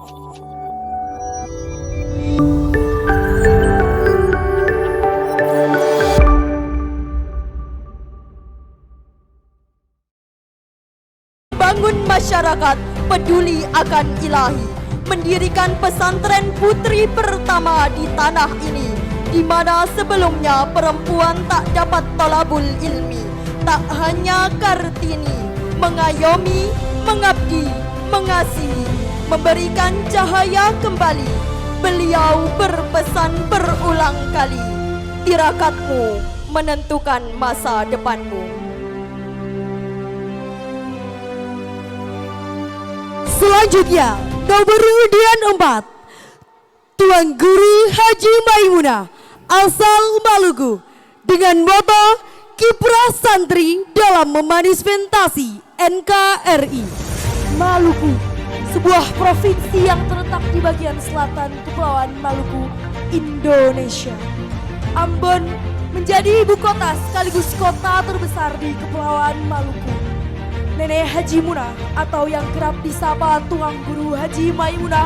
Bangun masyarakat peduli akan ilahi, mendirikan pesantren putri pertama di tanah ini, di mana sebelumnya perempuan tak dapat tolabul ilmi. Tak hanya Kartini mengayomi, mengabdi, mengasihi, memberikan cahaya kembali. Beliau berpesan berulang kali, tirakatmu menentukan masa depanmu. Selanjutnya, nomor undian 4, Tuan Guru Haji Maimunah, asal Maluku, dengan moto Kiprah Santri dalam memanifestasi NKRI. Maluku, sebuah provinsi yang terletak di bagian selatan Kepulauan Maluku, Indonesia. Ambon menjadi ibu kota sekaligus kota terbesar di Kepulauan Maluku. Nenek Haji Munah atau yang kerap disapa Tuan Guru Haji Maimunah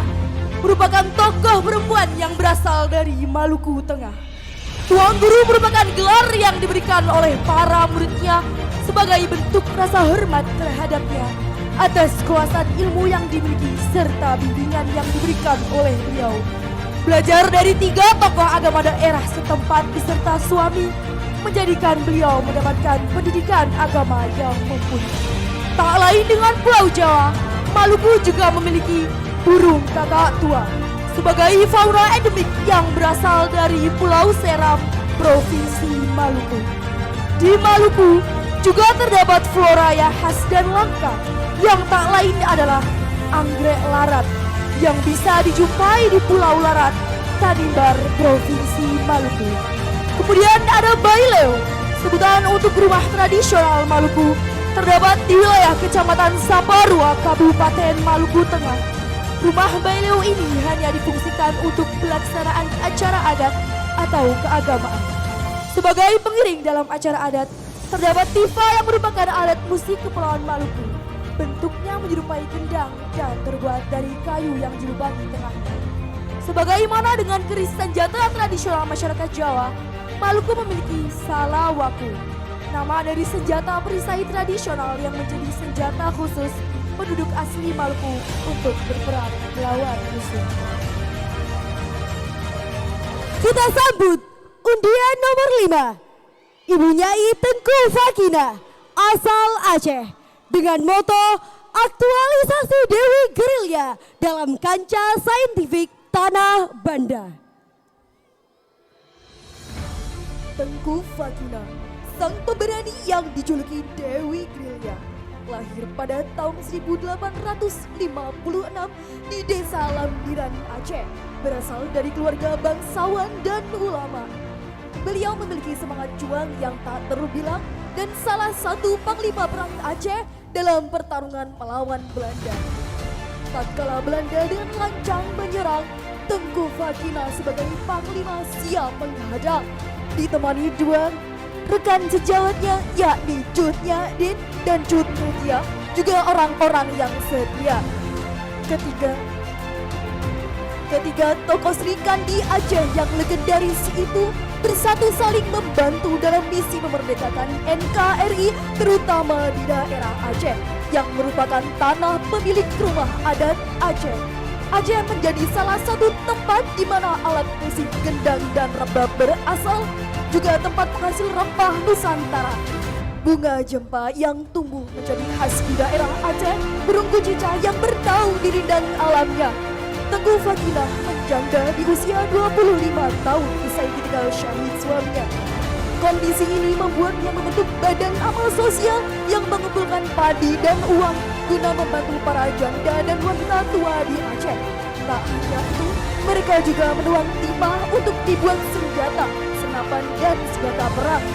merupakan tokoh perempuan yang berasal dari Maluku Tengah. Tuan Guru merupakan gelar yang diberikan oleh para muridnya sebagai bentuk rasa hormat terhadapnya atas kekuasaan ilmu yang dimiliki serta bimbingan yang diberikan oleh beliau. Belajar dari 3 tokoh agama daerah setempat beserta suami menjadikan beliau mendapatkan pendidikan agama yang mumpuni. Tak lain dengan Pulau Jawa, Maluku juga memiliki burung kakak tua sebagai fauna endemik yang berasal dari Pulau Seram, Provinsi Maluku. Di Maluku juga terdapat flora yang khas dan langka yang tak lain adalah anggrek larat yang bisa dijumpai di Pulau Larat, Tanimbar, Provinsi Maluku. Kemudian ada Baileo, sebutan untuk rumah tradisional Maluku, terdapat di wilayah Kecamatan Saparua, Kabupaten Maluku Tengah. Rumah Baileo ini hanya difungsikan untuk pelaksanaan acara adat atau keagamaan. Sebagai pengiring dalam acara adat, terdapat tifa yang merupakan alat musik Kepulauan Maluku. Bentuknya menyerupai gendang dan terbuat dari kayu yang dilubangi tengahnya. Sebagaimana dengan keris senjata tradisional masyarakat Jawa, Maluku memiliki salawaku, nama dari senjata perisai tradisional yang menjadi senjata khusus penduduk asli Maluku untuk berperang melawan musuh. Kita sambut undian nomor 5, Ibu Nyai Tengku Fakina, asal Aceh, dengan moto aktualisasi Dewi Gerilya dalam kancah saintifik Tanah Banda. Tengku Fakina, sang pemberani yang dijuluki Dewi Gerilya, lahir pada tahun 1856 di Desa Lambiran, Aceh, berasal dari keluarga bangsawan dan ulama. Beliau memiliki semangat juang yang tak terbilang dan salah satu panglima perang Aceh dalam pertarungan melawan Belanda. Tatkala Belanda dengan lancang menyerang, Tengku Fakina sebagai panglima siap menghadang, ditemani 2 rekan sejawatnya, yakni Cut Nyadin dan Cut Mutia, juga orang-orang yang setia. Ketiga tokoh Sri Kandi Aceh yang legendaris itu bersatu saling membantu dalam misi memerdekakan NKRI, terutama di daerah Aceh yang merupakan tanah pemilik rumah adat Aceh. Aceh menjadi salah satu tempat di mana alat musik gendang dan rebab berasal, juga tempat penghasil rempah Nusantara. Bunga jempa yang tumbuh menjadi khas di daerah Aceh, burung kucica yang bertaung di rindang alamnya. Tengku Fakina menjanda di usia 25 tahun usai ditinggal syahid suaminya. Kondisi ini membuatnya membentuk badan amal sosial yang mengumpulkan padi dan uang guna membantu para janda dan wanita tua di Aceh. Tak hanya itu, mereka juga menuang timah untuk dibuat senjata, senapan dan senjata perang.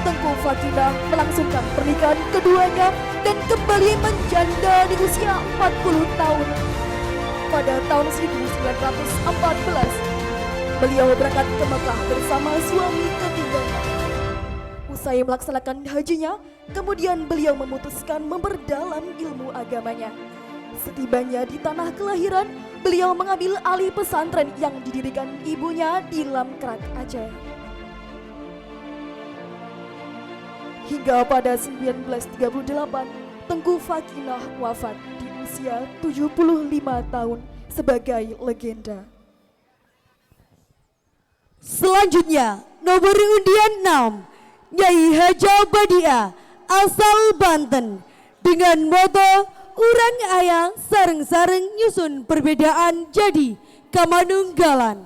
Tengku Fakina melangsungkan pernikahan keduanya dan kembali menjanda di usia 40 tahun. Pada tahun 1914, beliau berangkat ke Mekah bersama suami ketiganya. Usai melaksanakan hajinya, kemudian beliau memutuskan memperdalam ilmu agamanya. Setibanya di tanah kelahiran, beliau mengambil alih pesantren yang didirikan ibunya di Lamkrak, Aceh. Hingga pada 1938, Tengku Fakinah wafat di usia 75 tahun sebagai legenda. Selanjutnya, nomor undian 6, Nyai Haja Badia, asal Banten, dengan moto Urang Ayah Sareng-sareng Nyusun Perbedaan Jadi Kamanunggalan.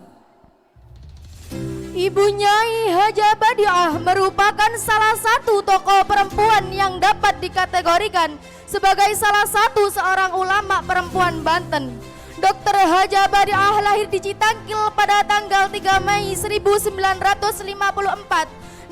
Ibu Nyai Haja Badiah merupakan salah satu tokoh perempuan yang dapat dikategorikan sebagai salah satu seorang ulama perempuan Banten. Dr. Haja Badiah lahir di Citangkil pada tanggal 3 Mei 1954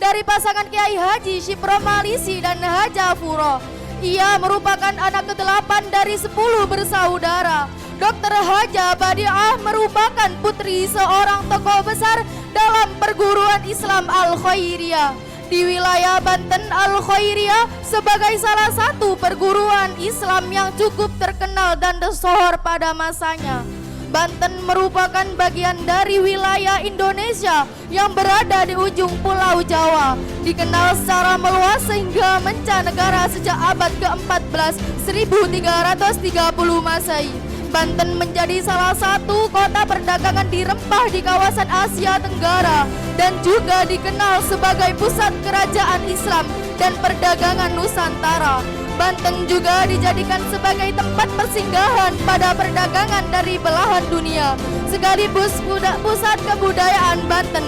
dari pasangan Kiai Haji Syipro Malisi dan Haja Furo. Ia merupakan anak ke-8 dari 10 bersaudara. Dr. Haja Badiah merupakan putri seorang tokoh besar dalam perguruan Islam Al-Khairiyah. Di wilayah Banten, Al-Khairiyah sebagai salah satu perguruan Islam yang cukup terkenal dan tersohor pada masanya. Banten merupakan bagian dari wilayah Indonesia yang berada di ujung Pulau Jawa. Dikenal secara meluas sehingga mancanegara sejak abad ke-14 1330 Masehi. Banten menjadi salah satu kota perdagangan di rempah di kawasan Asia Tenggara dan juga dikenal sebagai pusat kerajaan Islam dan perdagangan Nusantara. Banten juga dijadikan sebagai tempat persinggahan pada perdagangan dari belahan dunia. Sekaligus pusat kebudayaan Banten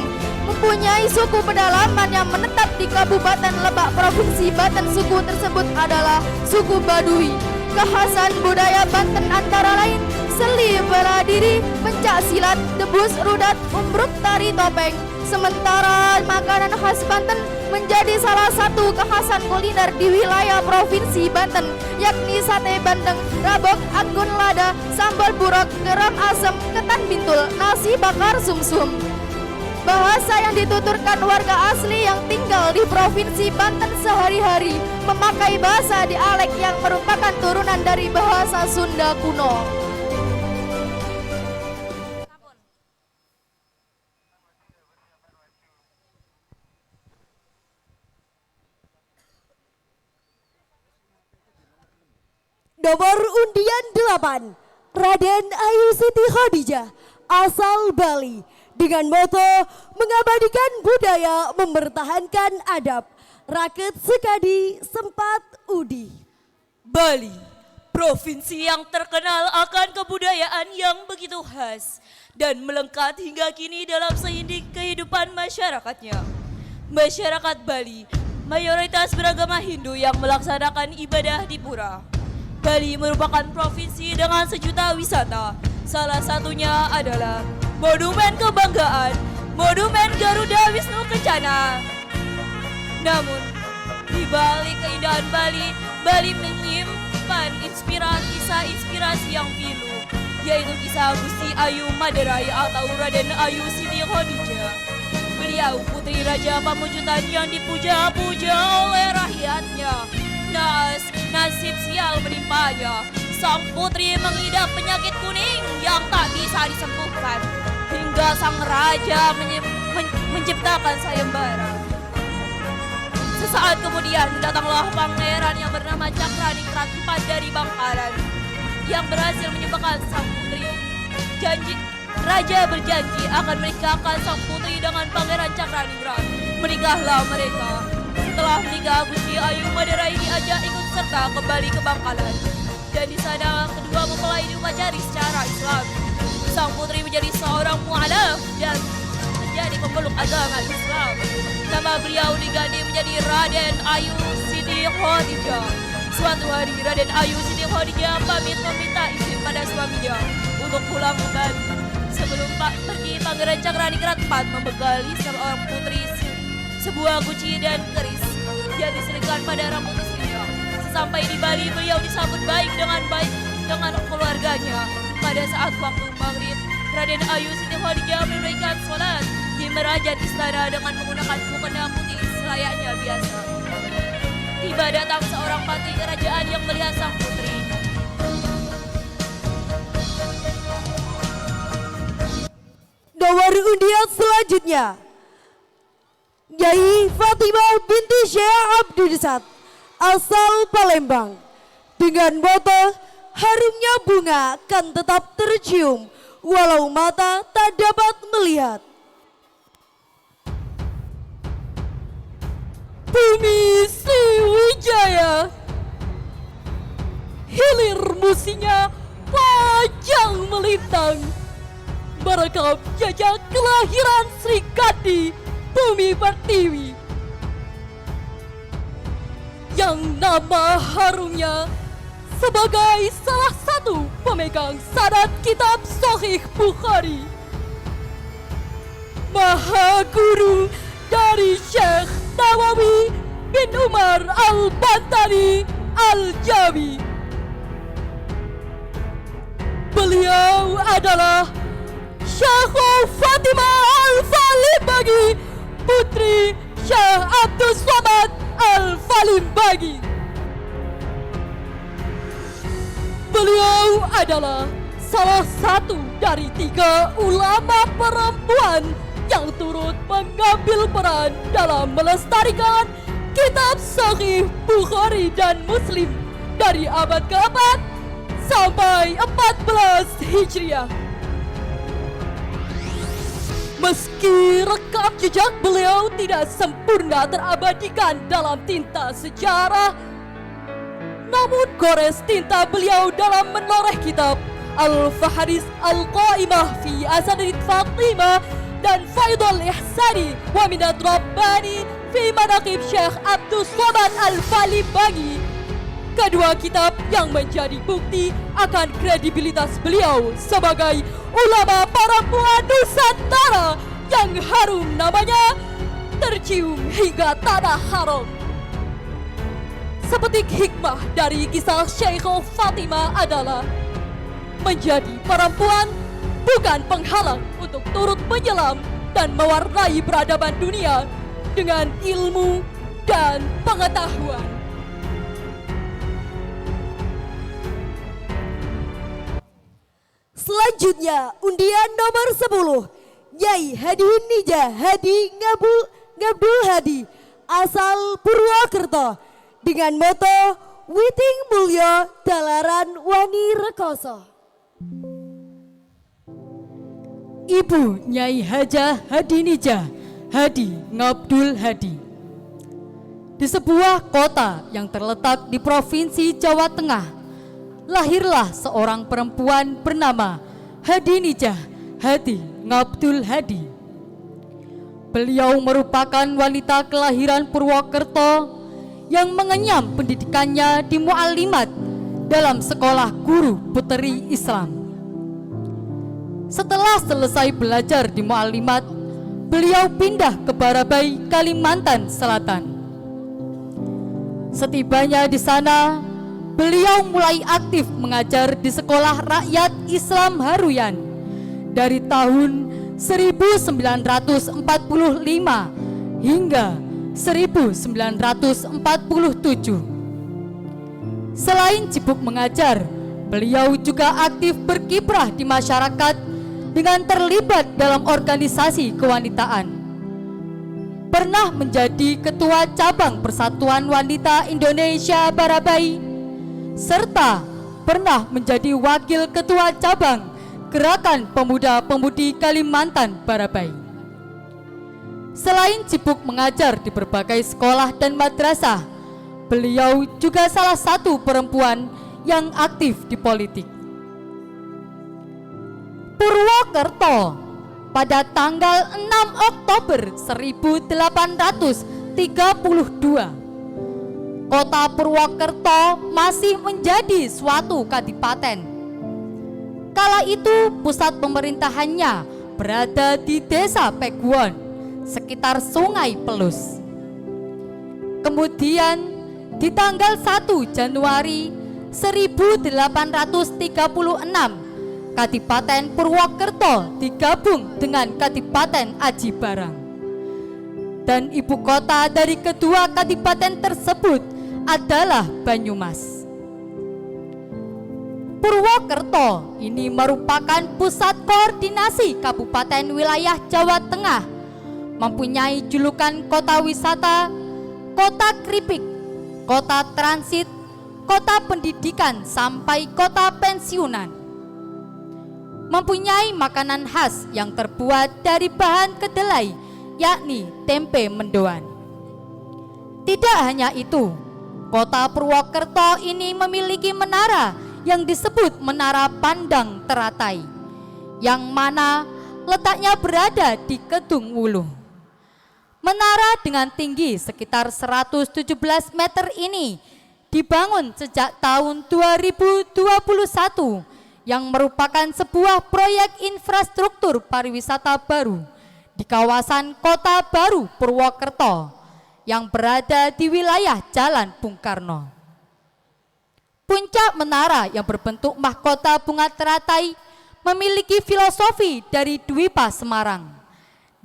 mempunyai suku pedalaman yang menetap di Kabupaten Lebak, Provinsi Banten. Suku tersebut adalah suku Baduy. Kekhasan budaya Banten antara lain seni bela diri, pencak silat, debus, rudat, umbruk, tari topeng. Sementara makanan khas Banten menjadi salah satu kekhasan kuliner di wilayah Provinsi Banten, yakni sate bandeng, rabok, anggun lada, sambal buruk, geram asem, ketan bintul, nasi bakar sumsum. Bahasa yang dituturkan warga asli yang tinggal di Provinsi Banten sehari-hari memakai bahasa dialek yang merupakan turunan dari bahasa Sunda kuno. Nomor undian 8, Raden Ayu Siti Khadijah, asal Bali, dengan moto mengabadikan budaya, mempertahankan adab. Raket Sekadi Sempat Udi. Bali, provinsi yang terkenal akan kebudayaan yang begitu khas dan melekat hingga kini dalam seindik kehidupan masyarakatnya. Masyarakat Bali mayoritas beragama Hindu yang melaksanakan ibadah di pura. Bali merupakan provinsi dengan sejuta wisata. Salah satunya adalah Monumen Kebanggaan, Monumen Garuda Wisnu Kencana. Namun, di balik keindahan Bali, Bali menyimpan inspirasi yang pilu, yaitu kisah Gusti Ayu Maderai atau Raden Ayu Siti Khadijah. Beliau putri Raja Pamujutan yang dipuja-puja oleh rakyatnya. Nasib sial menimpanya. Sang putri mengidap penyakit kuning yang tak bisa disembuhkan, hingga sang raja menciptakan sayembara. Sesaat kemudian datanglah pangeran yang bernama Cakraningrat IV dari Bangkalan yang berhasil menyembuhkan sang putri. Raja berjanji akan menikahkan sang putri dengan pangeran Cakraningrat. Menikahlah mereka. Setelah menikah, Gusti Ayu Maderai diajak ikut serta kembali ke Bangkalan, dan di sana kedua mempelai diupacari secara Islam. Sang putri menjadi seorang mu'alaf dan menjadi pemeluk agama Islam. Nama beliau diganti menjadi Raden Ayu Siti Khadijah. Suatu hari Raden Ayu Siti Khadijah pamit meminta izin pada suaminya untuk pulang ke Bali. Sebelum pergi, Pangeran Cakraningrat IV membekali seorang putri sebuah guci dan keris yang diselipkan pada rambut istrinya. Sesampai di Bali, beliau disambut baik dengan keluarganya. Pada saat waktu maghrib, Raden Ayu Siti Khadijah menunaikan sholat di merajat istana dengan menggunakan mukena putih selayaknya biasa. Tiba datang seorang patih kerajaan yang melihat sang putri. Nomor undian selanjutnya, Nyai Fatimah binti Syekh Abdul Sat, asal Palembang. Dengan moto, harumnya bunga kan tetap tercium, walau mata tak dapat melihat. Bumi Sriwijaya, hilir musinya panjang melintang, merekam jejak kelahiran Sri Kandi Bumi Pertiwi, yang nama harumnya sebagai salah satu pemegang sanad kitab Sahih Bukhari, Maha Guru dari Syekh Nawawi bin Umar Al-Bantani Al-Jawi. Beliau adalah Syekh Fatimah Al-Falimbagi, putri Syekh Abdul Somad Al-Falimbagi. Beliau adalah salah satu dari 3 ulama perempuan yang turut mengambil peran dalam melestarikan kitab Sahih Bukhari dan Muslim dari abad ke-4 sampai 14 Hijriah. Meski rekam jejak beliau tidak sempurna terabadikan dalam tinta sejarah, namun gores tinta beliau dalam menoreh kitab Al-Faharis Al-Qaimah fi Asanid Fatimah dan Faidul Ihsani wa Minat Rabbani fi Manaqib Syekh Abdul Somad Al-Falimbagi, kedua kitab yang menjadi bukti akan kredibilitas beliau sebagai ulama perempuan Nusantara yang harum namanya tercium hingga tanah haram. Sepetik hikmah dari kisah Syekhah Fatimah adalah menjadi perempuan bukan penghalang untuk turut menyelam dan mewarnai peradaban dunia dengan ilmu dan pengetahuan. Selanjutnya, undian nomor 10, Nyai Hadi Nija Hadi Ngabdul Hadi, asal Purwokerto, dengan moto Witing Mulya Dalaran Wani Rekoso. Ibu Nyai Hajah Hadinijah Hadi Ngabdul Hadi. Di sebuah kota yang terletak di Provinsi Jawa Tengah, lahirlah seorang perempuan bernama Hadinijah Hadi Ngabdul Hadi. Beliau merupakan wanita kelahiran Purwokerto yang mengenyam pendidikannya di Mu'allimat dalam sekolah guru puteri Islam. Setelah selesai belajar di Mu'allimat, beliau pindah ke Barabai, Kalimantan Selatan. Setibanya di sana, beliau mulai aktif mengajar di Sekolah Rakyat Islam Haruyan dari tahun 1945 hingga 1947. Selain sibuk mengajar, beliau juga aktif berkiprah di masyarakat dengan terlibat dalam organisasi kewanitaan. Pernah menjadi Ketua Cabang Persatuan Wanita Indonesia Barabai, serta pernah menjadi Wakil Ketua Cabang Gerakan Pemuda-Pemudi Kalimantan Barabai. Selain sibuk mengajar di berbagai sekolah dan madrasah, beliau juga salah satu perempuan yang aktif di politik. Purwokerto pada tanggal 6 Oktober 1832. Kota Purwokerto masih menjadi suatu kadipaten. Kala itu pusat pemerintahannya berada di Desa Peguon, sekitar Sungai Pelus. Kemudian di tanggal 1 Januari 1836, Kadipaten Purwokerto digabung dengan Kadipaten Aji Barang. Dan ibu kota dari kedua kadipaten tersebut adalah Banyumas. Purwokerto ini merupakan pusat koordinasi kabupaten wilayah Jawa Tengah, mempunyai julukan kota wisata, kota keripik, kota transit, kota pendidikan sampai kota pensiunan. Mempunyai makanan khas yang terbuat dari bahan kedelai, yakni tempe mendoan. Tidak hanya itu, kota Purwokerto ini memiliki menara yang disebut Menara Pandang Teratai, yang mana letaknya berada di Kedung Wuluh. Menara dengan tinggi sekitar 117 meter ini dibangun sejak tahun 2021 yang merupakan sebuah proyek infrastruktur pariwisata baru di kawasan Kota Baru Purwokerto yang berada di wilayah Jalan Bung Karno. Puncak menara yang berbentuk mahkota bunga teratai memiliki filosofi dari Dwipa Semarang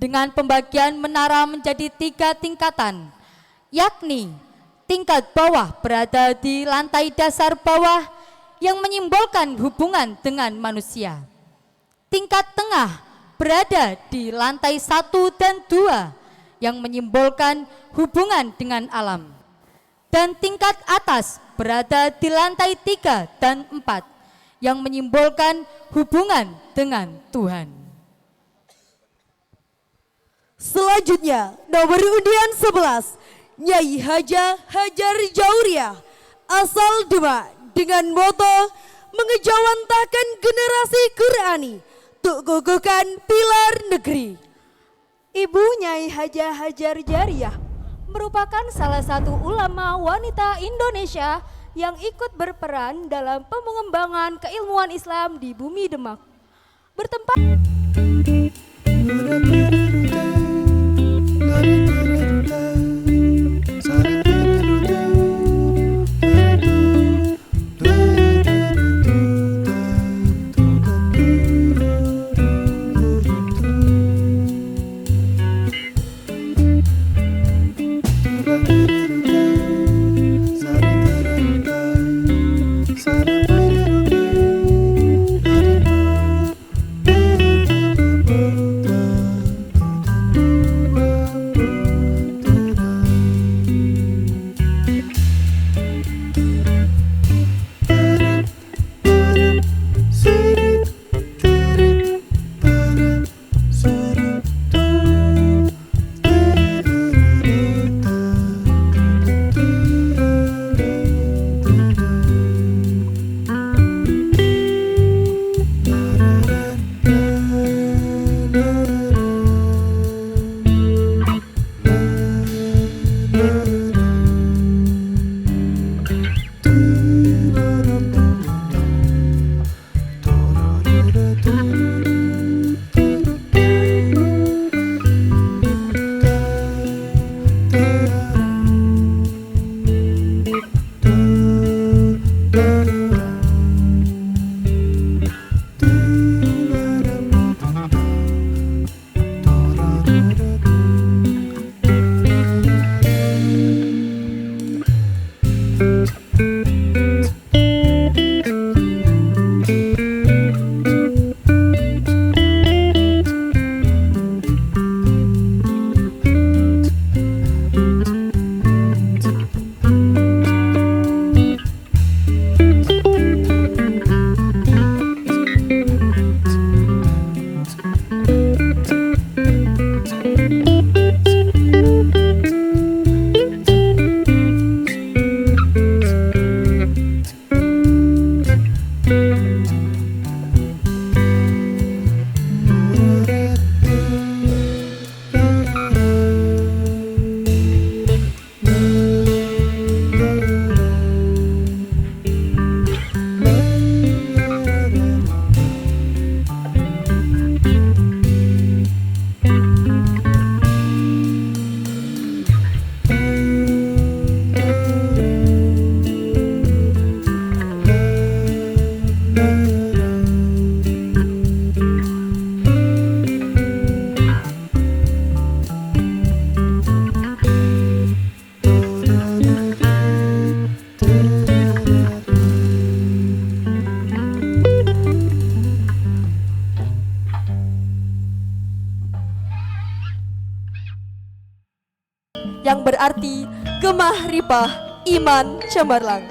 dengan pembagian menara menjadi 3 tingkatan, yakni tingkat bawah berada di lantai dasar bawah yang menyimbolkan hubungan dengan manusia. Tingkat tengah berada di lantai 1 dan 2 yang menyimbolkan hubungan dengan alam. Dan tingkat atas berada di lantai 3 dan 4 yang menyimbolkan hubungan dengan Tuhan. Selanjutnya, nomor undian 11, Nyai Haja Hajar Jauriah, asal Demak, dengan moto mengejawantahkan generasi Qurani, untuk guguhkan pilar negeri. Ibu Nyai Haja Hajar Jariah merupakan salah satu ulama wanita Indonesia yang ikut berperan dalam pengembangan keilmuan Islam di bumi Demak. Bertempat yang berarti Gemah Ripah Iman Cemerlang,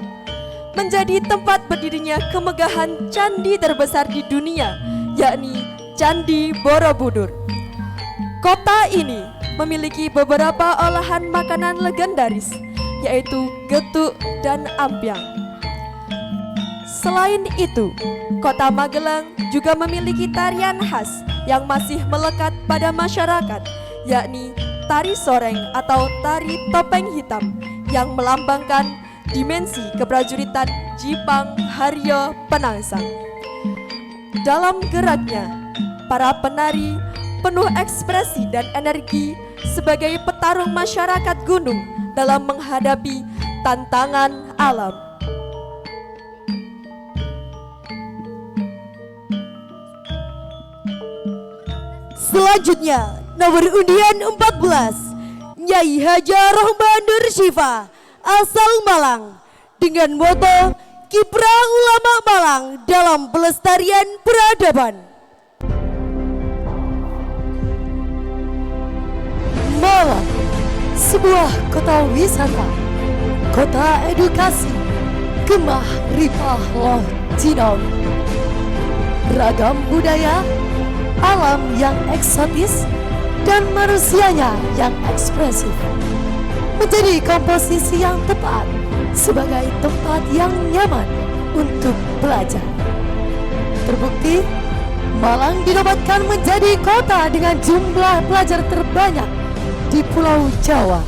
menjadi tempat berdirinya kemegahan candi terbesar di dunia, yakni Candi Borobudur. Kota ini memiliki beberapa olahan makanan legendaris, yaitu getuk dan ampiang. Selain itu, Kota Magelang juga memiliki tarian khas yang masih melekat pada masyarakat, yakni tari soreng atau tari topeng hitam yang melambangkan dimensi keprajuritan Jipang Haryo Penangsang. Dalam geraknya, para penari penuh ekspresi dan energi sebagai petarung masyarakat gunung dalam menghadapi tantangan alam. Selanjutnya, nomor undian 14, Nyai Haja Rohman Nur Syifa, asal Malang, dengan moto Kiprah Ulama Malang dalam pelestarian peradaban. Malang, sebuah kota wisata, kota edukasi, Gemah Ripah Loh Jinawi. Ragam budaya, alam yang eksotis, dan manusianya yang ekspresif menjadi komposisi yang tepat sebagai tempat yang nyaman untuk belajar. Terbukti, Malang dinobatkan menjadi kota dengan jumlah pelajar terbanyak di Pulau Jawa.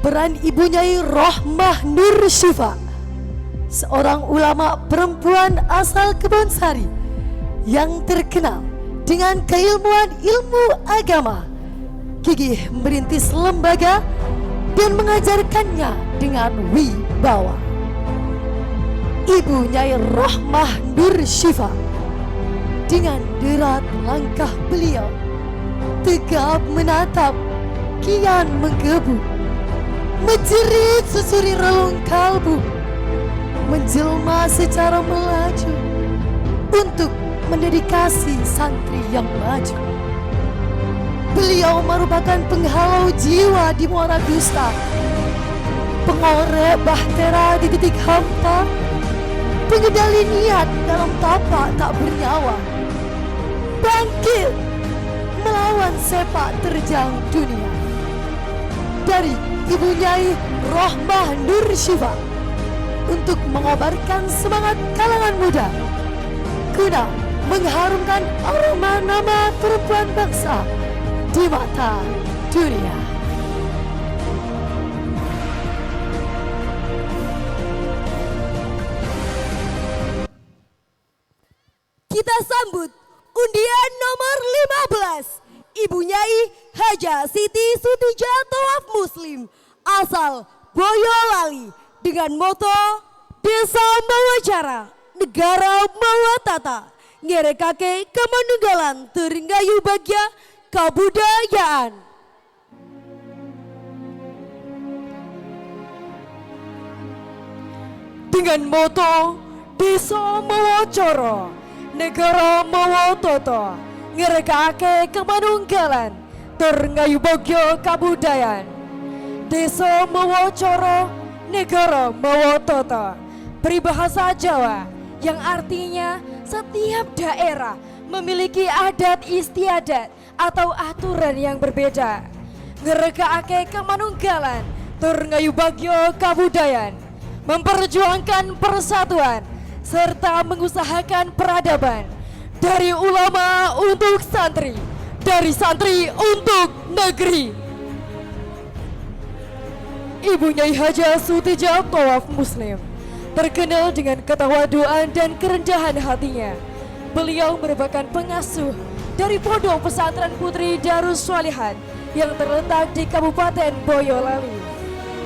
Peran Ibu Nyai Rohmah Nur Syifa, seorang ulama perempuan asal Kebonsari yang terkenal dengan keilmuan ilmu agama, gigih merintis lembaga dan mengajarkannya dengan wibawa. Ibu Nyai Rohmah Nur Syifa, dengan derat langkah beliau tegap menatap, kian menggebu, menjerit susuri relung kalbu, menjelma secara melaju untuk mendedikasi santri yang maju. Beliau merupakan penghalau jiwa di muara dusta, pengorek bahtera di titik hampa, pengendali niat dalam tapak tak bernyawa, bangkit melawan sepak terjang dunia. Dari Ibu Nyai Rohmah Nur Syifa untuk mengobarkan semangat kalangan muda guna mengharumkan aroma nama perempuan bangsa di mata dunia. Kita sambut undian nomor 15, Ibu Nyai Haja Siti Sutija Tawaf Muslim, asal Boyolali, dengan moto Desa Mawa Cara, Negara Mawa Tata, ngerekake kemanunggalan Teringgayu Bagya Kabudayaan. Dengan moto Desa Mawa Coro, Negara Mawa Toto, ngerekake kemanunggalan Teringgayu Bagya Kabudayaan. Desa Mawa Coro, Negara Mawa Toto, peribahasa Jawa yang artinya setiap daerah memiliki adat istiadat atau aturan yang berbeda. Ngerekake kemanunggalan Teringgayu Bagya Kabudayaan, memperjuangkan persatuan serta mengusahakan peradaban, dari ulama untuk santri, dari santri untuk negeri. Ibu Nyai Haja Sutija Tawaf Muslim terkenal dengan ketawaduan dan kerendahan hatinya. Beliau merupakan pengasuh dari Pondok Pesantren Putri Darus Swalihat yang terletak di Kabupaten Boyolali.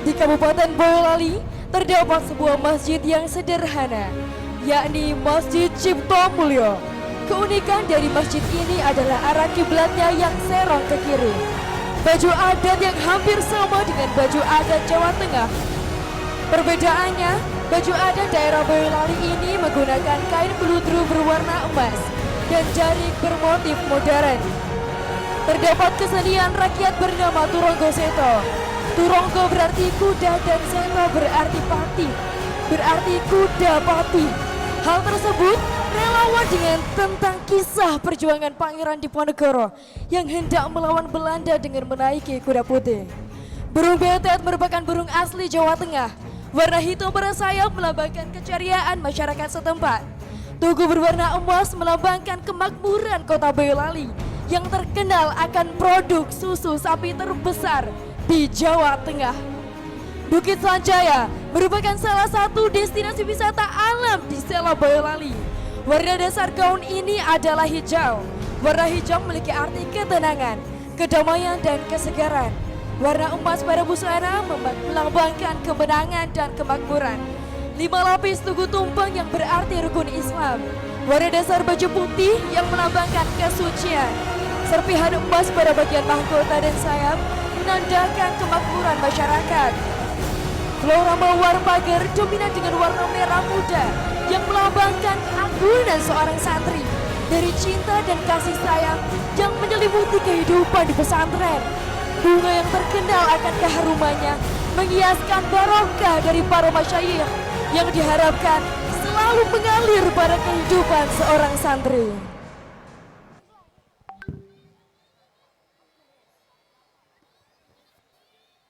Di Kabupaten Boyolali terdapat sebuah masjid yang sederhana, yakni Masjid Cipto Mulyo. Keunikan dari masjid ini adalah arah kiblatnya yang serong ke kiri. Baju adat yang hampir sama dengan baju adat Jawa Tengah. Perbedaannya, baju adat daerah Boyolali ini menggunakan kain beludru berwarna emas dan jarik bermotif modern. terdapat kesenian rakyat bernama Turonggo Seto. Turonggo berarti kuda dan Seto berarti pati, berarti kuda pati. Hal tersebut relawan dengan tentang kisah perjuangan Pangeran Diponegoro yang hendak melawan Belanda dengan menaiki kuda putih. Burung betet merupakan burung asli Jawa Tengah. Warna hitam pada sayap melambangkan keceriaan masyarakat setempat. Tugu berwarna emas melambangkan kemakmuran kota Boyolali yang terkenal akan produk susu sapi terbesar di Jawa Tengah. Bukit Sanjaya merupakan salah satu destinasi wisata alam di Sela Boyolali. Warna dasar gaun ini adalah hijau. Warna hijau memiliki arti ketenangan, kedamaian dan kesegaran. Warna emas pada busana melambangkan kemenangan dan kemakmuran. 5 lapis tugu tumpeng yang berarti rukun Islam. Warna dasar baju putih yang melambangkan kesucian. Serpihan emas pada bagian mahkota dan sayap menandakan kemakmuran masyarakat. Flora mawar pagar dominan dengan warna merah muda yang melambangkan keanggunan seorang santri dari cinta dan kasih sayang yang menyelimuti kehidupan di pesantren. Bunga yang terkenal akan keharumannya menghiaskan barokah dari para masyayikh yang diharapkan selalu mengalir pada kehidupan seorang santri.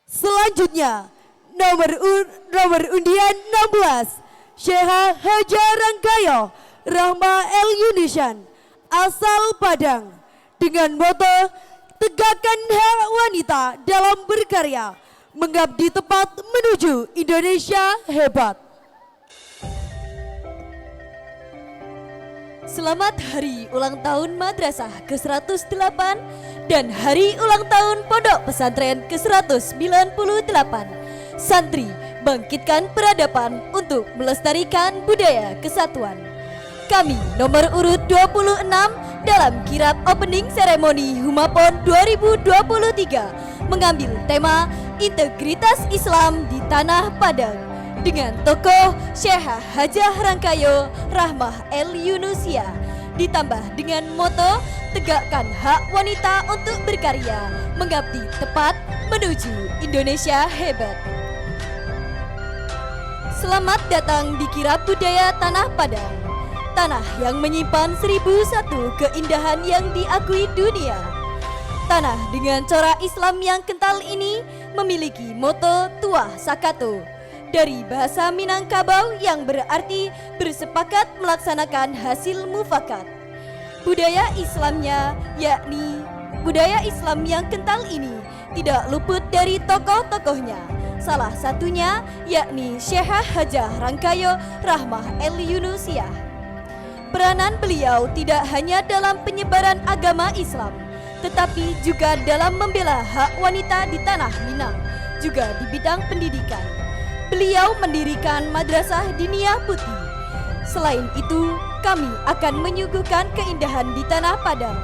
Selanjutnya, nomor undian 16, Syekha Haja Rangkayo Rahma El Yunishan, asal Padang, dengan moto tegakkan hak wanita dalam berkarya, mengabdi tepat menuju Indonesia hebat. Selamat Hari Ulang Tahun Madrasah ke-108 dan Hari Ulang Tahun Pondok Pesantren ke-198. Santri, bangkitkan peradaban untuk melestarikan budaya kesatuan. Kami nomor urut 26 dalam kirap opening seremoni Humapon 2023 mengambil tema Integritas Islam di Tanah Padang dengan tokoh Syekha Hajah Rangkayo Rahmah El Yunusia, ditambah dengan moto tegakkan hak wanita untuk berkarya, mengabdi tepat menuju Indonesia hebat. Selamat datang di kirap budaya Tanah Padang, tanah yang menyimpan 1001 keindahan yang diakui dunia. Tanah dengan corak Islam yang kental ini memiliki moto Tuah Sakato dari bahasa Minangkabau yang berarti bersepakat melaksanakan hasil mufakat. Budaya Islamnya, yakni budaya Islam yang kental ini tidak luput dari tokoh-tokohnya. Salah satunya yakni Syekha Hajah Rangkayo Rahmah El Yunusia. Peranan beliau tidak hanya dalam penyebaran agama Islam, tetapi juga dalam membela hak wanita di tanah Minang, juga di bidang pendidikan. Beliau mendirikan Madrasah Diniyah Putih. Selain itu, kami akan menyuguhkan keindahan di Tanah Padang,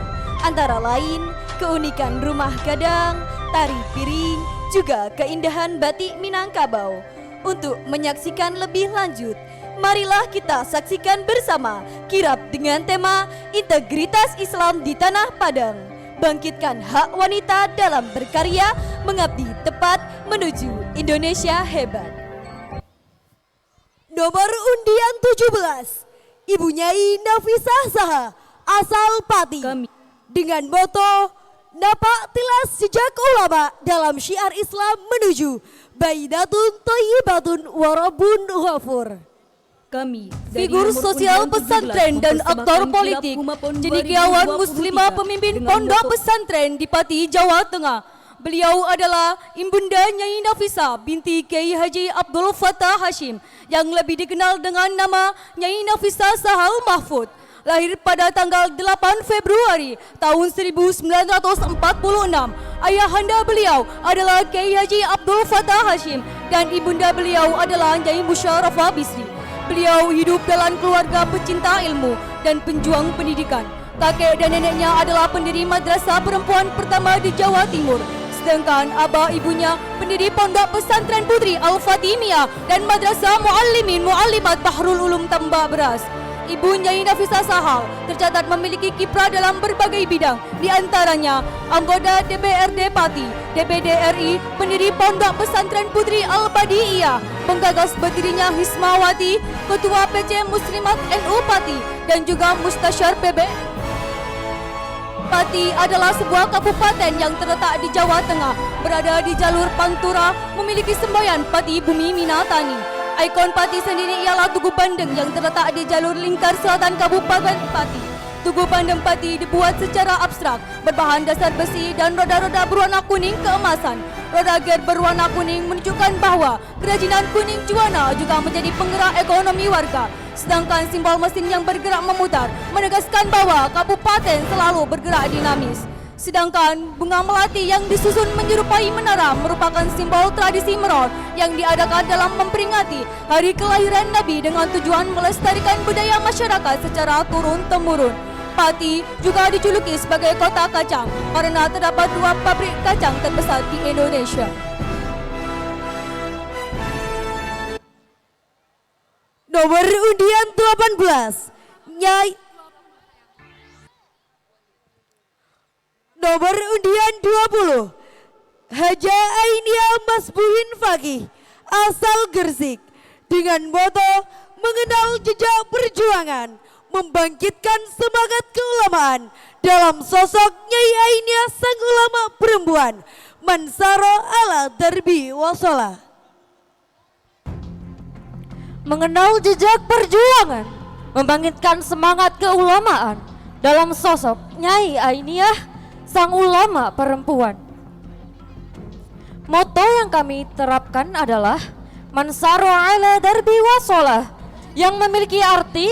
antara lain keunikan rumah gadang, tari piring, juga keindahan batik Minangkabau. Untuk menyaksikan lebih lanjut, marilah kita saksikan bersama kirap dengan tema Integritas Islam di Tanah Padang. Bangkitkan hak wanita dalam berkarya, mengabdi tepat menuju Indonesia hebat. Nomor undian 17, Ibu Nyai Nafisah Saha, asal Pati, dengan moto napak tilas jejak ulama dalam syiar Islam menuju Baidatun Thayyibatun Warabun Ghafur. Kami Figur sosial pesantren dan aktor politik, cendekiawan muslimah pemimpin pondok pesantren di Pati, Jawa Tengah. Beliau adalah Ibunda Nyai Nafisah binti Kiai Haji Abdul Fattah Hashim yang lebih dikenal dengan nama Nyai Nafisah Sahal Mahfud. Lahir pada tanggal 8 Februari tahun 1946. Ayahanda beliau adalah Kiai Haji Abdul Fattah Hashim dan ibunda beliau adalah Nyai Musyarafah Bisri. Beliau hidup dalam keluarga pecinta ilmu dan penjuang pendidikan. Kakek dan neneknya adalah pendiri madrasah perempuan pertama di Jawa Timur. Sedangkan abah ibunya pendiri pondok pesantren putri Al-Fatimiyah dan madrasah Muallimin Muallimat Bahrul Ulum Tambak Beras. Ibu Nyai Nafisa Sahal tercatat memiliki kiprah dalam berbagai bidang, di antaranya anggota DPRD Pati, DPD RI, pendiri Pondok Pesantren Putri Al-Badiiyah, penggagas berdirinya Hismawati, Ketua PC Muslimat NU Pati, dan juga Mustasyar PB. Pati adalah sebuah kabupaten yang terletak di Jawa Tengah, berada di jalur Pantura, memiliki semboyan Pati Bumi Minatani. Ikon Pati sendiri ialah Tugu Bandeng yang terletak di jalur lingkar selatan Kabupaten Pati. Tugu Bandeng Pati dibuat secara abstrak, berbahan dasar besi dan roda-roda berwarna kuning keemasan. Roda gear berwarna kuning menunjukkan bahwa kerajinan kuning juwana juga menjadi penggerak ekonomi warga. Sedangkan simbol mesin yang bergerak memutar menegaskan bahwa kabupaten selalu bergerak dinamis. Sedangkan bunga melati yang disusun menyerupai menara merupakan simbol tradisi Meron yang diadakan dalam memperingati hari kelahiran Nabi dengan tujuan melestarikan budaya masyarakat secara turun-temurun. Pati juga dijuluki sebagai kota kacang karena terdapat 2 pabrik kacang terbesar di Indonesia. Nomor undian 18, Nyai. Nomor undian 20, Haja Ainia Masbuhin Fakih, asal Gresik, dengan moto mengenal jejak perjuangan, membangkitkan semangat keulamaan dalam sosok Nyai Ainia sang ulama perempuan, Mansaro ala Darbi Wasola. Mengenal jejak perjuangan, membangkitkan semangat keulamaan dalam sosok Nyai Ainiah, sang ulama perempuan. Moto yang kami terapkan adalah Mansaro ala Darbi Wasola, yang memiliki arti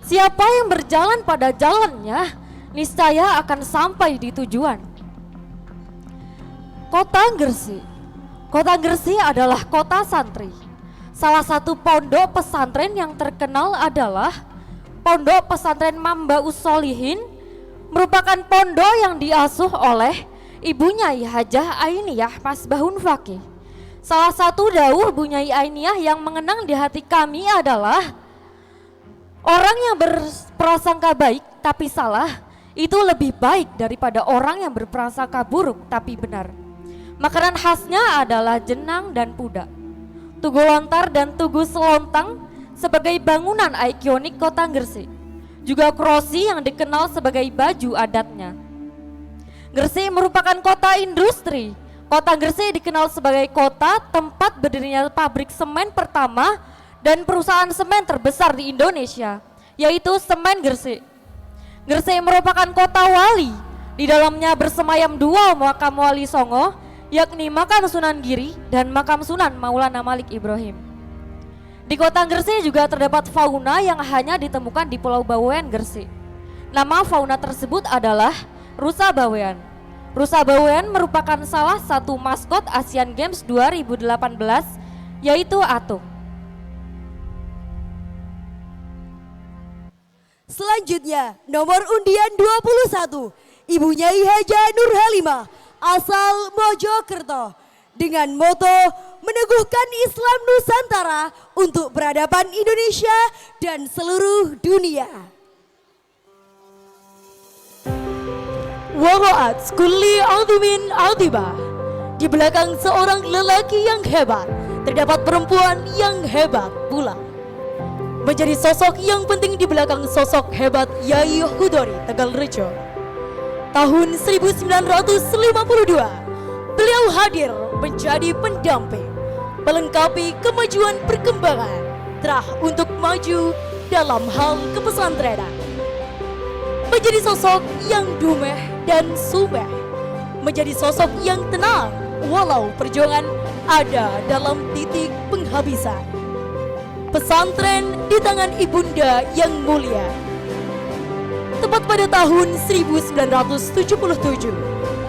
siapa yang berjalan pada jalannya niscaya akan sampai di tujuan. Kota Gresik. Kota Gresik adalah kota santri. Salah satu pondok pesantren yang terkenal adalah Pondok Pesantren Mambaus Solihin, merupakan pondok yang diasuh oleh Ibu Nyai Hajah Ainiyah Masbahun Fakih. Salah satu dawuh Bu Nyai Ainiyah yang mengenang di hati kami adalah orang yang berprasangka baik tapi salah itu lebih baik daripada orang yang berprasangka buruk tapi benar. Makanan khasnya adalah jenang dan pudak. Tugu Lontar dan Tugu Selontang sebagai bangunan ikonik kota Gresik. Juga Krosi yang dikenal sebagai baju adatnya. Gresik merupakan kota industri. Kota Gresik dikenal sebagai kota tempat berdirinya pabrik semen pertama dan perusahaan semen terbesar di Indonesia, yaitu Semen Gresik. Gresik merupakan kota wali. Di dalamnya bersemayam 2 makam wali Songo, yakni makam Sunan Giri dan makam Sunan Maulana Malik Ibrahim. Di kota Gresik juga terdapat fauna yang hanya ditemukan di Pulau Bawean, Gresik. Nama fauna tersebut adalah rusa bawean. Rusa bawean merupakan salah satu maskot Asian Games 2018, yaitu atung. Selanjutnya, nomor undian 21, Ibu Nyai Haja Nur Halimah, asal Mojokerto, dengan moto meneguhkan Islam Nusantara untuk peradaban Indonesia dan seluruh dunia. Waraat kulli azimin azimah. Di belakang seorang lelaki yang hebat, terdapat perempuan yang hebat pula. Menjadi sosok yang penting di belakang sosok hebat Yai Hudori Tegalrejo. Tahun 1952, beliau hadir menjadi pendamping, melengkapi kemajuan perkembangan terah untuk maju dalam hal kepesantrenan. Menjadi sosok yang dumeh dan sumeh, menjadi sosok yang tenang walau perjuangan ada dalam titik penghabisan. Pesantren di tangan ibunda yang mulia. Tepat pada tahun 1977,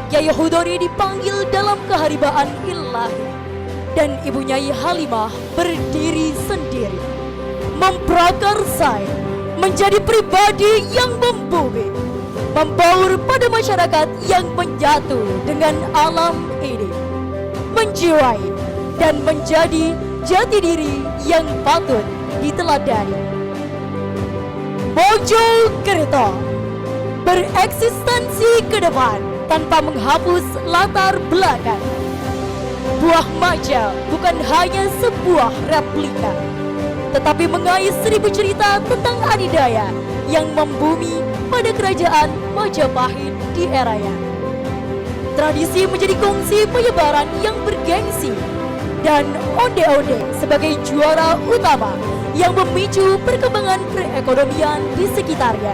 Yai Hudori dipanggil dalam keharibaan ilahi dan Ibu Nyai Halimah berdiri sendiri, memprakarsai menjadi pribadi yang membumi, membaur pada masyarakat yang menjatuh dengan alam ini, menjiwai dan menjadi jati diri yang patut diteladani. Mojokerto bereksistensi ke depan tanpa menghapus latar belakang. Buah Maja bukan hanya sebuah replika, tetapi mengais 1000 cerita tentang adidaya yang membumi pada kerajaan Majapahit di eranya. Tradisi menjadi kongsi penyebaran yang bergengsi, dan onde-onde sebagai juara utama yang memicu perkembangan perekonomian di sekitarnya,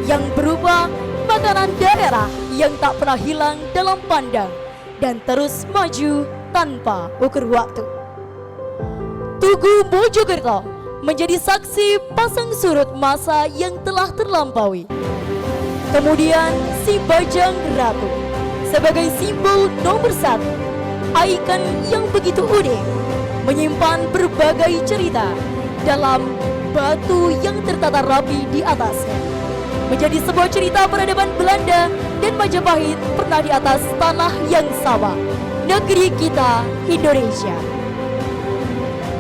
yang berupa makanan daerah yang tak pernah hilang dalam pandang dan terus maju tanpa ukur waktu. Tugu Mojokerto menjadi saksi pasang surut masa yang telah terlampaui. Kemudian si Bajang Ratu sebagai simbol nomor 1, ikon yang begitu unik, menyimpan berbagai cerita dalam batu yang tertata rapi di atasnya. Menjadi sebuah cerita peradaban Belanda dan Majapahit pernah di atas tanah yang sama, negeri kita Indonesia.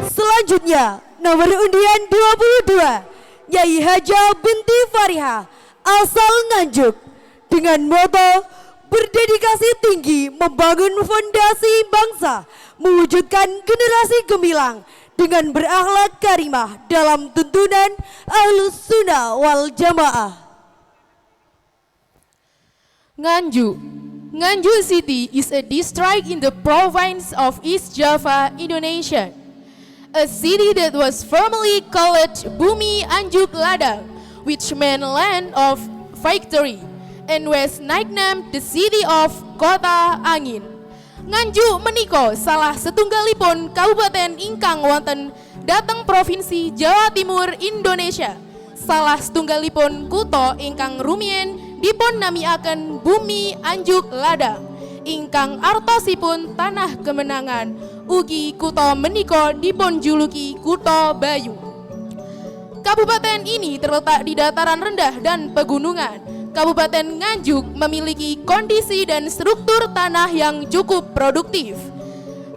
Selanjutnya, nomor undian 22, Nyai Haja binti Fariha, asal Nganjuk, dengan moto berdedikasi tinggi membangun fondasi bangsa, mewujudkan generasi gemilang dengan berakhlak karimah dalam tuntunan Ahlus Sunnah wal Jamaah. Nganjuk City is a district in the province of East Java, Indonesia. A city that was formerly called Bumi Anjuk Ladang, which meant land of victory, and was nicknamed the city of Kota Angin. Nganjuk menika salah setunggalipun kabupaten ingkang wonten dhateng provinsi Jawa Timur Indonesia. Salah setunggalipun kutha ingkang rumiyin dipun namiaken Bumi Anjuk Ladang, ingkang artosipun tanah kemenangan. Ugi kutha menika dipun juluki Kutha Bayu. Kabupaten ini terletak di dataran rendah dan pegunungan. Kabupaten Nganjuk memiliki kondisi dan struktur tanah yang cukup produktif.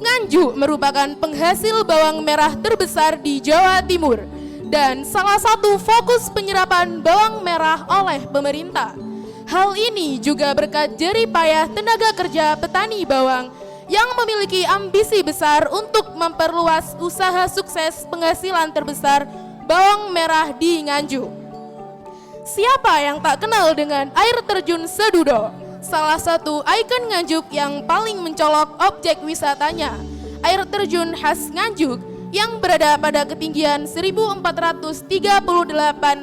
Nganjuk merupakan penghasil bawang merah terbesar di Jawa Timur dan salah satu fokus penyerapan bawang merah oleh pemerintah. Hal ini juga berkat jerih payah tenaga kerja petani bawang yang memiliki ambisi besar untuk memperluas usaha sukses penghasilan terbesar bawang merah di Nganjuk. Siapa yang tak kenal dengan air terjun Sedudo, salah satu ikon Nganjuk yang paling mencolok objek wisatanya. Air terjun khas Nganjuk yang berada pada ketinggian 1438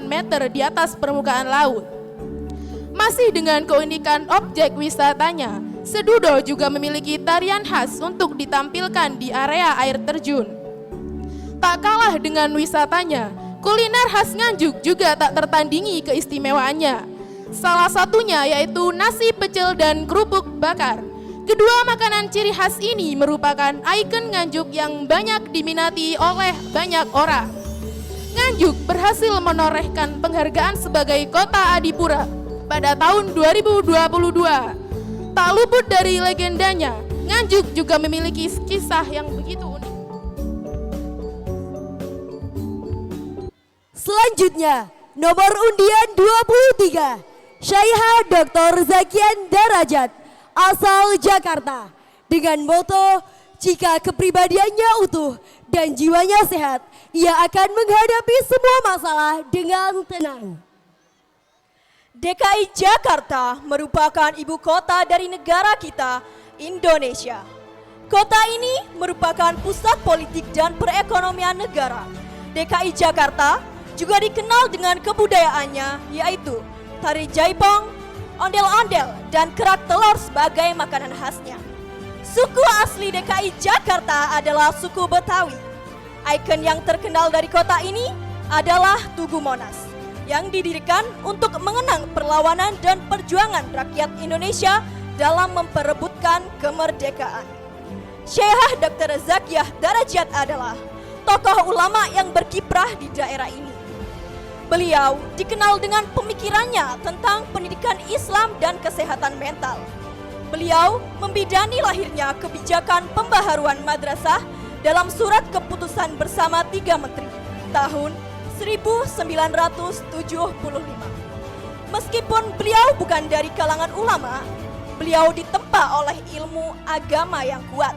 meter di atas permukaan laut. Masih dengan keunikan objek wisatanya, Sedudo juga memiliki tarian khas untuk ditampilkan di area air terjun. Tak kalah dengan wisatanya, kuliner khas Nganjuk juga tak tertandingi keistimewaannya. Salah satunya yaitu nasi pecel dan kerupuk bakar. Kedua makanan ciri khas ini merupakan ikon Nganjuk yang banyak diminati oleh banyak orang. Nganjuk berhasil menorehkan penghargaan sebagai Kota Adipura pada tahun 2022. Tak luput dari legendanya, Nganjuk juga memiliki kisah yang begitu unik. Selanjutnya, nomor undian 23, Syaiha Dr. Zakian Darajat, asal Jakarta, dengan moto jika kepribadiannya utuh dan jiwanya sehat, ia akan menghadapi semua masalah dengan tenang. DKI Jakarta merupakan ibu kota dari negara kita, Indonesia. Kota ini merupakan pusat politik dan perekonomian negara. DKI Jakarta juga dikenal dengan kebudayaannya, yaitu tari jaipong, ondel-ondel, dan kerak telur sebagai makanan khasnya. Suku asli DKI Jakarta adalah suku Betawi. Ikon yang terkenal dari kota ini adalah Tugu Monas, yang didirikan untuk mengenang perlawanan dan perjuangan rakyat Indonesia dalam memperebutkan kemerdekaan. Syaikhah Dr. Zakiah Darajat adalah tokoh ulama yang berkiprah di daerah ini. Beliau dikenal dengan pemikirannya tentang pendidikan Islam dan kesehatan mental. Beliau membidani lahirnya kebijakan pembaharuan madrasah dalam surat keputusan bersama 3 menteri tahun 1975. Meskipun beliau bukan dari kalangan ulama, beliau ditempa oleh ilmu agama yang kuat.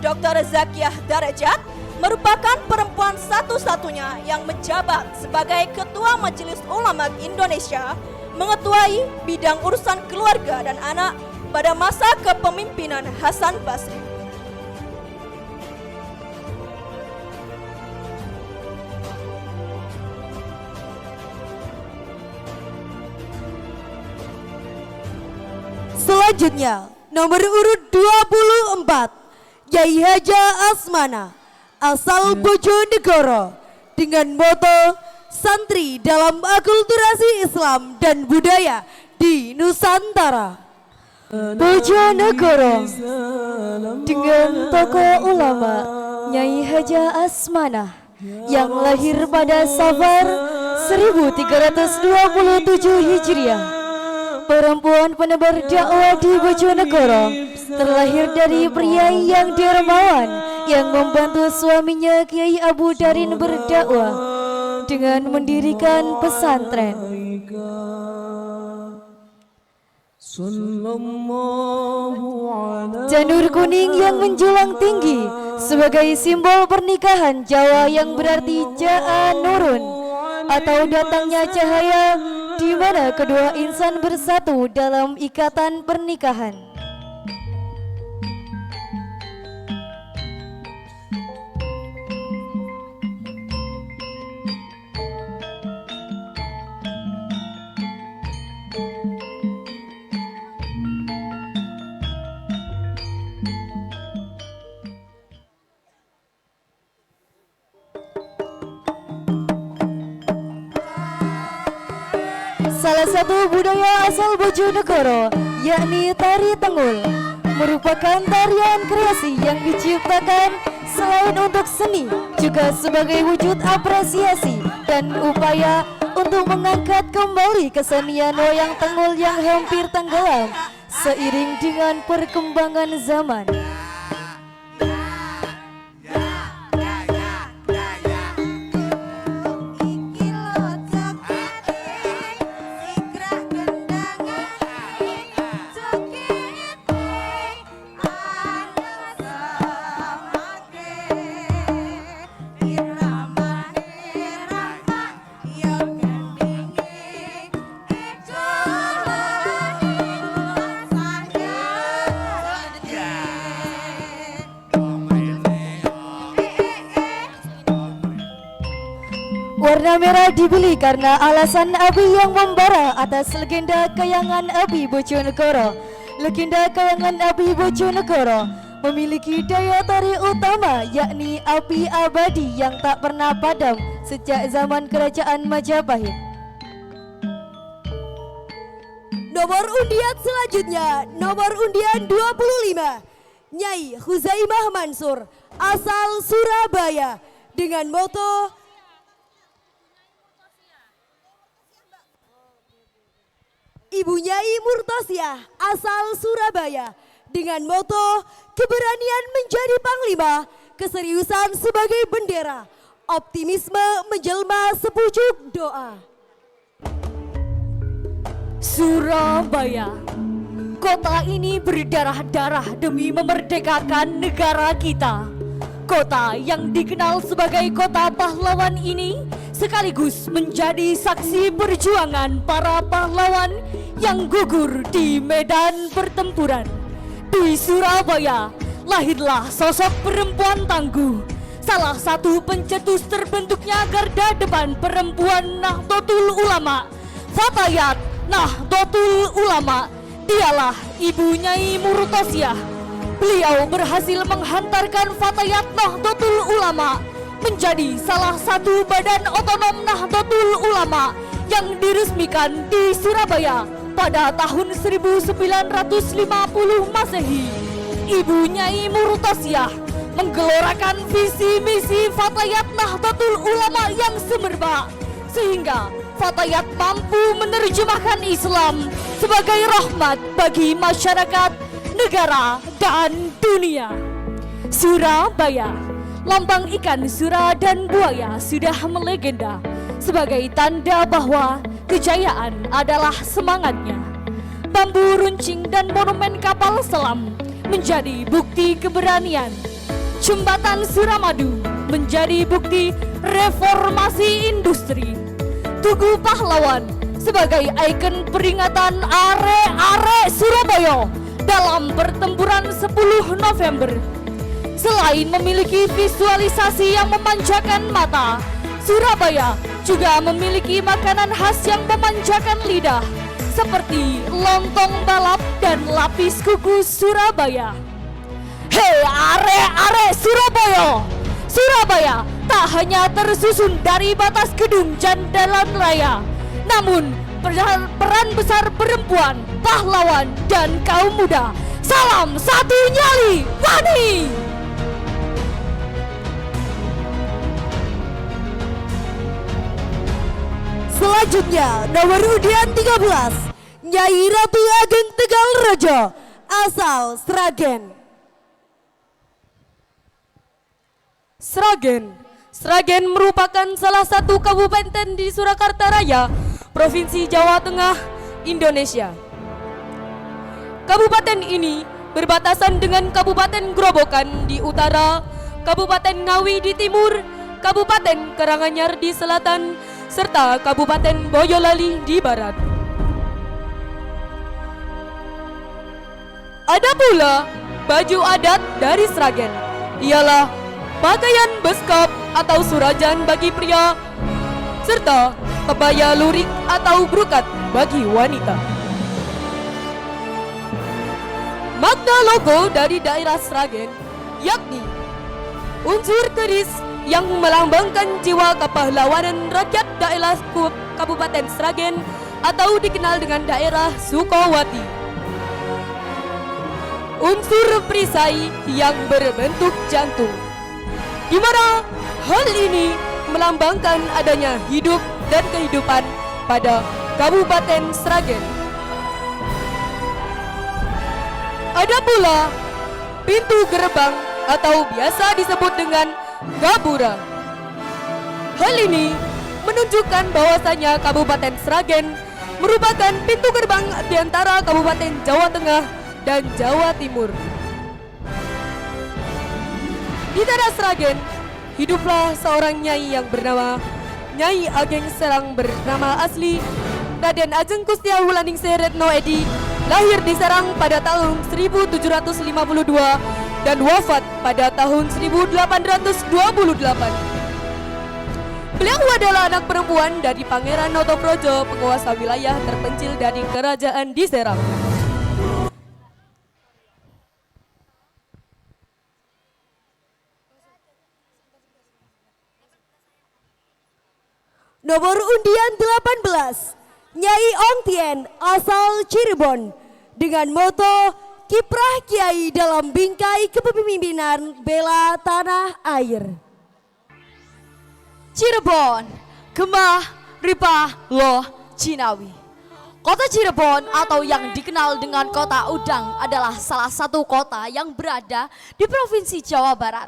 Dr. Zakiyah Darajat merupakan perempuan satu-satunya yang menjabat sebagai Ketua Majelis Ulama Indonesia, mengetuai bidang urusan keluarga dan anak pada masa kepemimpinan Hasan Basri. Selanjutnya, nomor urut 24, Yai Haja Asmana, asal Bojonegoro, dengan moto Santri dalam Akulturasi Islam dan Budaya di Nusantara. Bojonegoro dengan tokoh ulama Nyai Haja Asmana yang lahir pada Safar 1327 Hijriah. Perempuan penebar dakwah di Bojonegoro terlahir dari pria yang dermawan yang membantu suaminya Kiai Abu Darin berdakwah dengan mendirikan pesantren. Janur kuning yang menjulang tinggi sebagai simbol pernikahan Jawa yang berarti Ja'a Nurun atau datangnya cahaya, di mana kedua insan bersatu dalam ikatan pernikahan. Salah satu budaya asal Bojonegoro, yakni tari Tengul, merupakan tarian kreasi yang diciptakan selain untuk seni, juga sebagai wujud apresiasi dan upaya untuk mengangkat kembali kesenian wayang Tengul yang hampir tenggelam seiring dengan perkembangan zaman. Warna merah dibeli karena alasan api yang membara atas legenda Kayangan Api Bojonegoro. Legenda Kayangan Api Bojonegoro memiliki daya tarik utama, yakni api abadi yang tak pernah padam sejak zaman Kerajaan Majapahit. Nomor undian selanjutnya, nomor undian 25, Nyai Huzaimah Mansur, asal Surabaya, dengan moto Ibu Nyai Murtosiah, asal Surabaya, dengan moto keberanian menjadi panglima, keseriusan sebagai bendera, optimisme menjelma sepucuk doa. Surabaya, kota ini berdarah-darah demi memerdekakan negara kita. Kota yang dikenal sebagai kota pahlawan ini sekaligus menjadi saksi perjuangan para pahlawan yang gugur di medan pertempuran. Di Surabaya lahirlah sosok perempuan tangguh, salah satu pencetus terbentuknya garda depan perempuan Nahdlatul Ulama, Fatayat Nahdlatul Ulama. Dialah Ibu Nyai Murtosiah. Beliau berhasil menghantarkan Fatayat Nahdlatul Ulama menjadi salah satu badan otonom Nahdlatul Ulama yang diresmikan di Surabaya pada tahun 1950 Masehi. Ibu Nyai Murtosiah menggelorakan visi misi Fatayat Nahdlatul Ulama yang semerbak, sehingga Fatayat mampu menerjemahkan Islam sebagai rahmat bagi masyarakat, negara, dan dunia. Surabaya Lambang ikan sura dan buaya sudah melegenda sebagai tanda bahwa kejayaan adalah semangatnya. Bambu runcing dan monumen kapal selam menjadi bukti keberanian. Jembatan Suramadu menjadi bukti reformasi industri. Tugu Pahlawan sebagai ikon peringatan are-are Surabaya dalam pertempuran 10 November. Selain memiliki visualisasi yang memanjakan mata, Surabaya juga memiliki makanan khas yang memanjakan lidah, seperti lontong balap dan lapis kuku Surabaya. Hei are-are Surabaya! Surabaya tak hanya tersusun dari batas gedung jandalan raya, namun peran besar perempuan, pahlawan, dan kaum muda. Salam satu nyali Wani! Selanjutnya nomor undian 13, Nyai Ratu Ageng Tegal Rejo, asal Sragen. Sragen merupakan salah satu kabupaten di Surakarta Raya, Provinsi Jawa Tengah, Indonesia. Kabupaten ini berbatasan dengan Kabupaten Grobogan di utara, Kabupaten Ngawi di timur, Kabupaten Karanganyar di selatan, serta Kabupaten Boyolali di barat. Ada pula baju adat dari Sragen, ialah pakaian beskap atau surajan bagi pria, serta kebaya lurik atau brukat bagi wanita. Makna logo dari daerah Sragen yakni unsur keris yang melambangkan jiwa kepahlawanan rakyat daerah Kabupaten Sragen atau dikenal dengan daerah Sukawati. Unsur perisai yang berbentuk jantung, di mana hal ini melambangkan adanya hidup dan kehidupan pada Kabupaten Sragen. Ada pula pintu gerbang atau biasa disebut dengan Gapura. Hal ini menunjukkan bahwasanya Kabupaten Sragen merupakan pintu gerbang di antara Kabupaten Jawa Tengah dan Jawa Timur. Di tanah Sragen hiduplah seorang nyai yang bernama Nyai Ageng Serang, bernama asli Raden Ajeng Kustiawulandingse Retno Edi, lahir di Serang pada tahun 1752 dan wafat pada tahun 1828. Beliau adalah anak perempuan dari Pangeran Notoprojo, penguasa wilayah terpencil dari kerajaan di Serang. Nomor undian 18, Nyai Ong Tien, asal Cirebon, dengan moto Kiprah Kiai dalam bingkai kepemimpinan bela tanah air. Cirebon, Gemah, Ripah, Loh, Cinawi. Kota Cirebon atau yang dikenal dengan Kota Udang adalah salah satu kota yang berada di Provinsi Jawa Barat.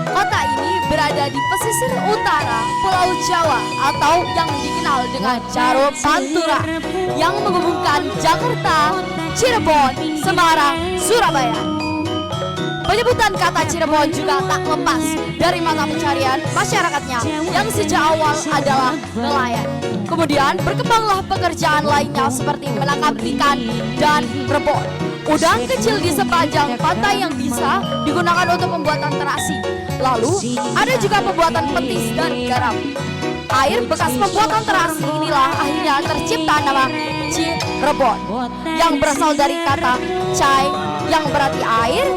Kota ini berada di pesisir utara Pulau Jawa atau yang dikenal dengan Jalur Pantura yang menghubungkan Jakarta, Cirebon, Semarang, Surabaya. Penyebutan kata Cirebon juga tak lepas dari mata pencarian masyarakatnya yang sejak awal adalah nelayan. Kemudian berkembanglah pekerjaan lainnya seperti menangkap ikan dan rebon. Udang kecil di sepanjang pantai yang bisa digunakan untuk pembuatan terasi. Lalu ada juga pembuatan petis dan garam. Air bekas pembuatan terasi inilah akhirnya tercipta nama Cirebon yang berasal dari kata cai yang berarti air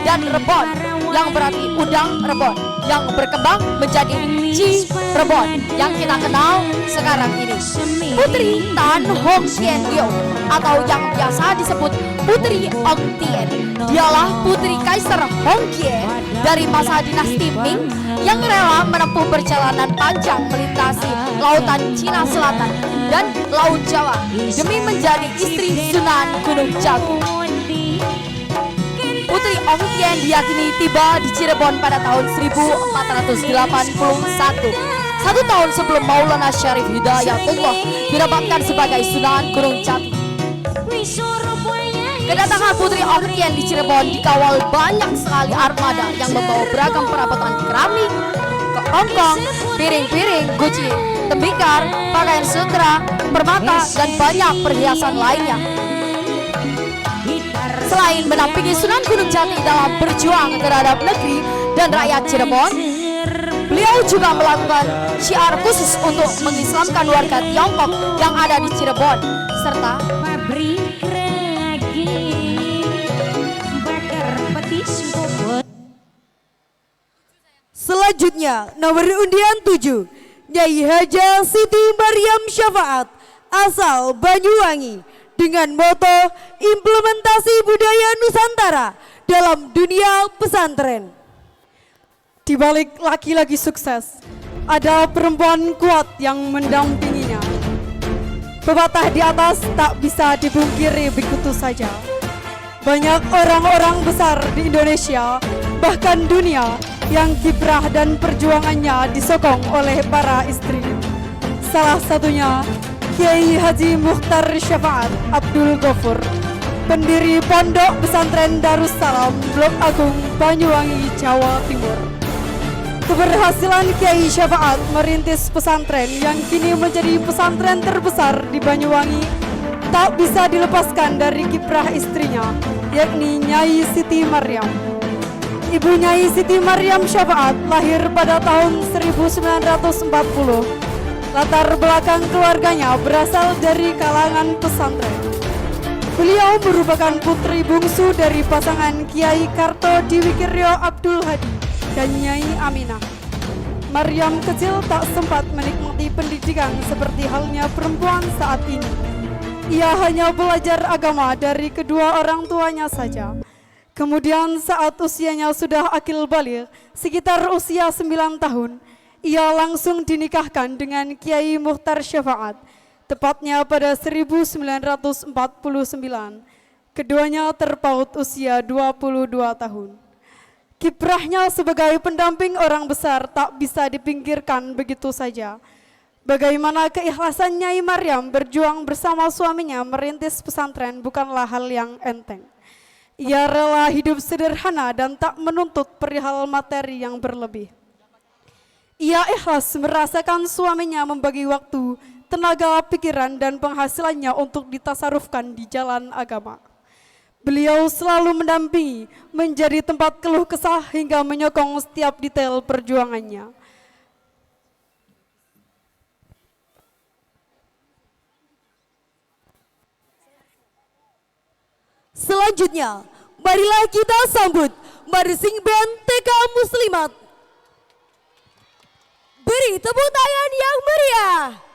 dan rebon yang berarti udang rebon yang berkembang menjadi Cirebon yang kita kenal sekarang ini. Putri Tan Hong Tien Yeong atau yang biasa disebut Putri Ong Tien, dialah putri Kaisar Hongkie dari masa dinasti Ming yang rela menempuh perjalanan panjang melintasi lautan Cina Selatan dan Laut Jawa demi menjadi istri Sunan Gunung Jagung. Putri Putri Ong Tien diyakini tiba di Cirebon pada tahun 1481. 1 tahun sebelum Maulana Syarif Hidayatullah dinobatkan sebagai Sunan Gunung Jati. Kedatangan Putri Ong Tien di Cirebon dikawal banyak sekali armada yang membawa beragam perabotan keramik, keongkong, piring-piring, guci, tembikar, pakaian sutra, permata, dan banyak perhiasan lainnya. Selain menampingi Sunan Gunung Jati dalam berjuang terhadap negeri dan rakyat Cirebon, beliau juga melakukan syiar khusus untuk mengislamkan warga Tiongkok yang ada di Cirebon, serta Selanjutnya, nomor undian 7, Nyai Haja Siti Maryam Syafaat, asal Banyuwangi, dengan moto implementasi budaya Nusantara dalam dunia pesantren. Di balik laki-laki sukses, ada perempuan kuat yang mendampinginya. Pepatah di atas tak bisa dipungkiri begitu saja. Banyak orang-orang besar di Indonesia, bahkan dunia, yang kiprah dan perjuangannya disokong oleh para istri. Salah satunya Kiai Haji Mukhtar Syafaat Abdul Ghafur, pendiri Pondok Pesantren Darussalam Blok Agung Banyuwangi, Jawa Timur. Keberhasilan Kiai Syafaat merintis pesantren yang kini menjadi pesantren terbesar di Banyuwangi tak bisa dilepaskan dari kiprah istrinya, yakni Nyai Siti Maryam. Ibu Nyai Siti Maryam Syafaat lahir pada tahun 1940. Latar belakang keluarganya berasal dari kalangan pesantren. Beliau merupakan putri bungsu dari pasangan Kiai Karto Diwikiryo Abdul Hadi dan Nyai Aminah. Maryam kecil tak sempat menikmati pendidikan seperti halnya perempuan saat ini. Ia hanya belajar agama dari kedua orang tuanya saja. Kemudian saat usianya sudah akil baligh, sekitar usia 9 tahun, ia langsung dinikahkan dengan Kiai Mukhtar Syafaat, tepatnya pada 1949. Keduanya terpaut usia 22 tahun. Kiprahnya sebagai pendamping orang besar tak bisa dipinggirkan begitu saja. Bagaimana keikhlasan Nyai Maryam berjuang bersama suaminya merintis pesantren bukanlah hal yang enteng. Ia rela hidup sederhana dan tak menuntut perihal materi yang berlebih. Ia ikhlas merasakan suaminya membagi waktu, tenaga, pikiran, dan penghasilannya untuk ditasarufkan di jalan agama. Beliau selalu mendampingi, menjadi tempat keluh kesah hingga menyokong setiap detail perjuangannya. Selanjutnya, marilah kita sambut Marching Band TK Muslimat. Beri tepuk tangan yang meriah.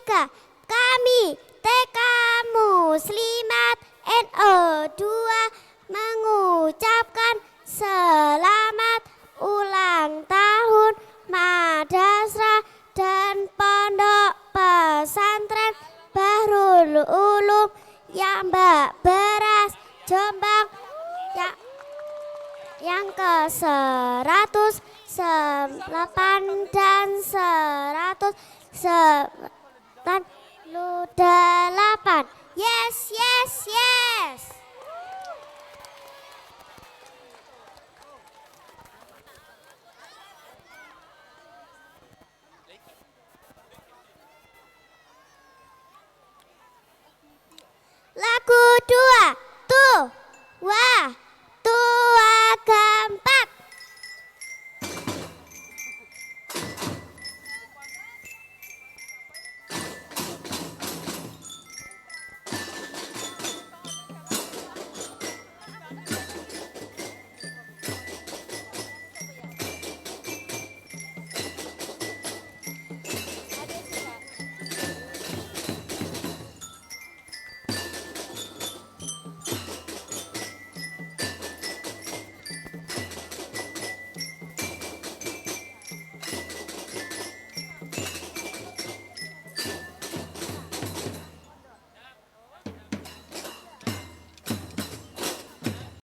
maka kami TK Muslimat NO2 mengucapkan selamat ulang tahun Madrasah dan Pondok Pesantren Bahrul Ulum yang Beras Jombang yang ke-108 dan 198. Yes, yes, yes.